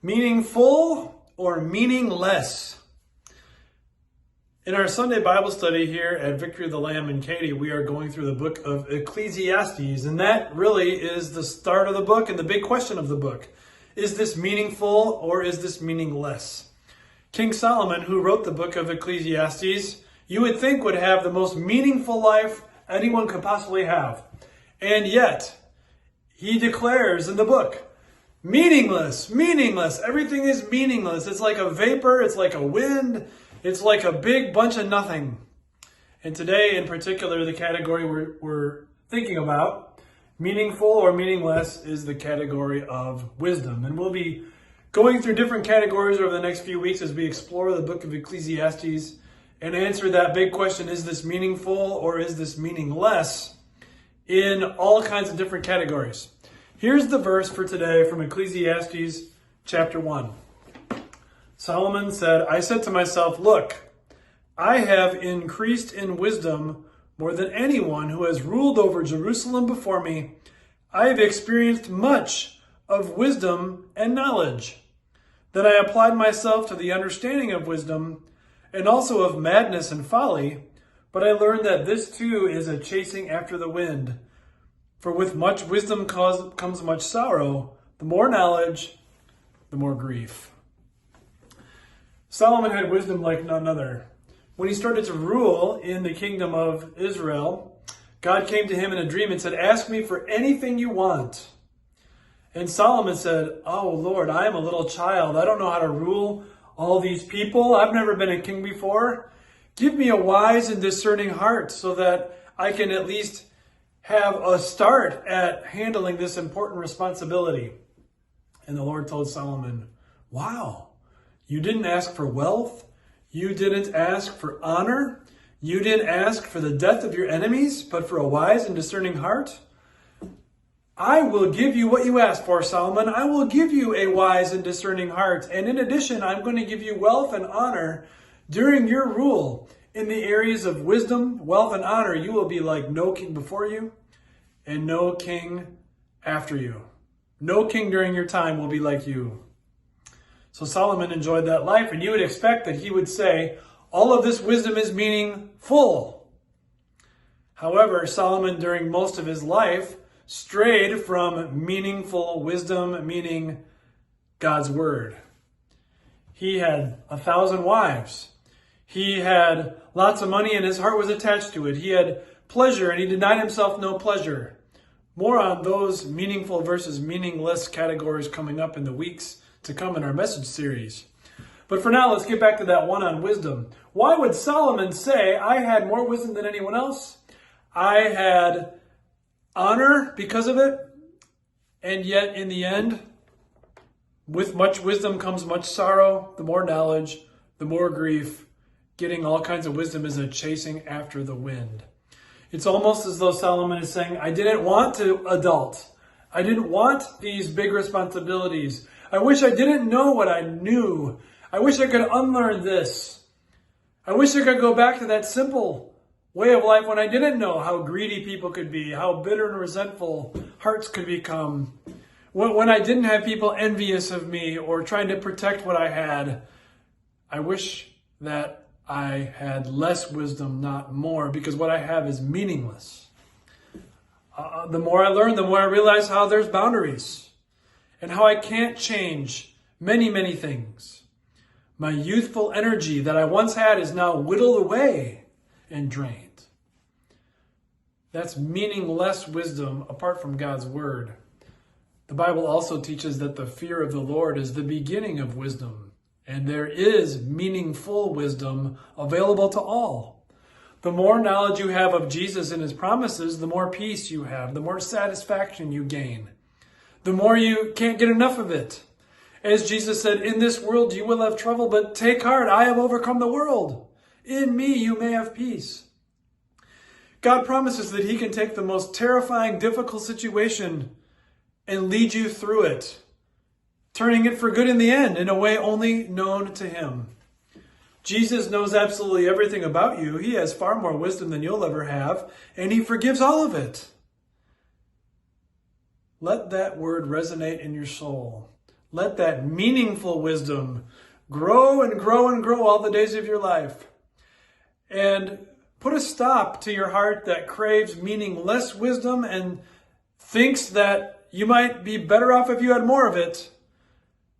Meaningful or meaningless? In our Sunday Bible study here at Victory of the Lamb in Katy, we are going through the book of Ecclesiastes, and that really is the start of the book and the big question of the book. Is this meaningful or is this meaningless? King Solomon, who wrote the book of Ecclesiastes, you would think would have the most meaningful life anyone could possibly have. And yet, he declares in the book, meaningless, meaningless. Everything is meaningless. It's like a vapor. It's like a wind. It's like a big bunch of nothing. And today, in particular, the category we're thinking about, meaningful or meaningless, is the category of wisdom. And we'll be going through different categories over the next few weeks as we explore the book of Ecclesiastes and answer that big question, is this meaningful or is this meaningless, in all kinds of different categories. Here's the verse for today from Ecclesiastes chapter 1. Solomon said, I said to myself, look, I have increased in wisdom more than anyone who has ruled over Jerusalem before me. I have experienced much of wisdom and knowledge. Then I applied myself to the understanding of wisdom and also of madness and folly, but I learned that this too is a chasing after the wind. For with much wisdom comes much sorrow. The more knowledge, the more grief. Solomon had wisdom like none other. When he started to rule in the kingdom of Israel, God came to him in a dream and said, ask me for anything you want. And Solomon said, oh Lord, I am a little child. I don't know how to rule all these people. I've never been a king before. Give me a wise and discerning heart so that I can at least have a start at handling this important responsibility. And the Lord told Solomon, wow, you didn't ask for wealth. You didn't ask for honor. You didn't ask for the death of your enemies, but for a wise and discerning heart. I will give you what you asked for, Solomon. I will give you a wise and discerning heart. And in addition, I'm going to give you wealth and honor during your rule. In the areas of wisdom, wealth, and honor, you will be like no king before you and no king after you. No king during your time will be like you. So Solomon enjoyed that life, and you would expect that he would say, all of this wisdom is meaningful. However, Solomon, during most of his life, strayed from meaningful wisdom, meaning God's word. He had 1,000 wives. He had lots of money and his heart was attached to it. He had pleasure and he denied himself no pleasure. More on those meaningful versus meaningless categories coming up in the weeks to come in our message series. But for now, let's get back to that one on wisdom. Why would Solomon say, I had more wisdom than anyone else? I had honor because of it. And yet in the end, with much wisdom comes much sorrow. The more knowledge, the more grief. Getting all kinds of wisdom is a chasing after the wind. It's almost as though Solomon is saying, I didn't want to adult. I didn't want these big responsibilities. I wish I didn't know what I knew. I wish I could unlearn this. I wish I could go back to that simple way of life when I didn't know how greedy people could be, how bitter and resentful hearts could become. When I didn't have people envious of me or trying to protect what I had. I wish that I had less wisdom, not more, because what I have is meaningless. The more I learn, the more I realize how there's boundaries and how I can't change many, many things. My youthful energy that I once had is now whittled away and drained. That's meaningless wisdom apart from God's word. The Bible also teaches that the fear of the Lord is the beginning of wisdom. And there is meaningful wisdom available to all. The more knowledge you have of Jesus and his promises, the more peace you have, the more satisfaction you gain. The more you can't get enough of it. As Jesus said, in this world you will have trouble, but take heart, I have overcome the world. In me you may have peace. God promises that he can take the most terrifying, difficult situation and lead you through it, turning it for good in the end, in a way only known to him. Jesus knows absolutely everything about you. He has far more wisdom than you'll ever have, and he forgives all of it. Let that word resonate in your soul. Let that meaningful wisdom grow and grow and grow all the days of your life. And put a stop to your heart that craves meaningless wisdom and thinks that you might be better off if you had more of it.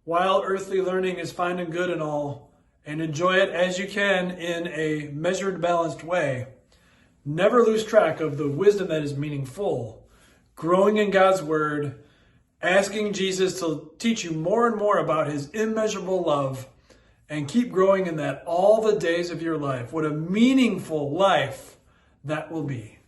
While earthly learning is fine and good and all, and enjoy it as you can in a measured, balanced way, never lose track of the wisdom that is meaningful, growing in God's Word, asking Jesus to teach you more and more about his immeasurable love, and keep growing in that all the days of your life. What a meaningful life that will be.